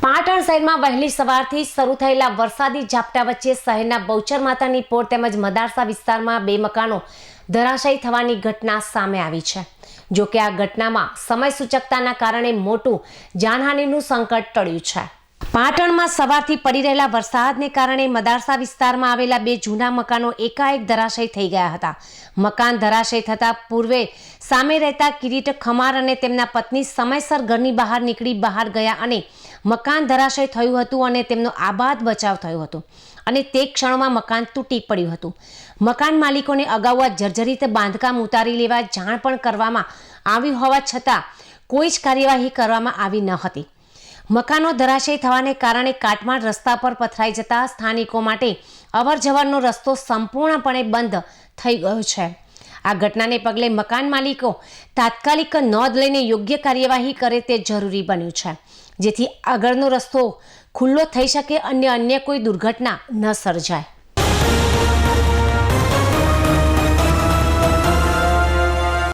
પાટણ શહેરમાં વહેલી સવારથી શરૂ થયેલા વરસાદી ઝાપટા વચ્ચે શહેરના બહુચર માતાની પોળ તેમજ મદારસા વિસ્તારમાં 2 મકાનો ધરાશાયી થવાની ઘટના સામે આવી છે। જો કે આ ઘટનામાં સમય સૂચકતાના કારણે મોટું જાનહાનિનું સંકટ ટળ્યું છે। પાટણમાં સવારથી પડી રહેલા વરસાદને કારણે મદારસા વિસ્તારમાં આવેલા 2 જૂના મકાનો એકાએક ધરાશાયી થઈ ગયા હતા। મકાન ધરાશાયી થતાં પૂર્વે સામે રહેતા કિરીટ ખમાર અને તેમના પત્ની સમયસર ઘરની બહાર નીકળી બહાર ગયા અને મકાન ધરાશાયી થયું હતું અને તેમનો આબાદ બચાવ થયો હતો અને તે ક્ષણમાં મકાન તૂટી પડ્યું હતું। મકાન માલિકોને અગાઉ આ જર્જરિત બાંધકામ ઉતારી લેવા જાણ પણ કરવામાં આવી હોવા છતાં કોઈ જ કાર્યવાહી કરવામાં આવી ન હતી। મકાનો ધરાશાયી થવાને કારણે કાટમાળ રસ્તા પર પથરાઈ જતા સ્થાનિકો માટે અવરજવરનો રસ્તો સંપૂર્ણપણે બંધ થઈ ગયો છે। આ ઘટનાને પગલે મકાન માલિકો તાત્કાલિક નોંધ લઈને યોગ્ય કાર્યવાહી કરે તે જરૂરી બન્યું છે, જેથી આગળનો રસ્તો ખુલ્લો થઈ શકે અને અન્ય કોઈ દુર્ઘટના ન સર્જાય।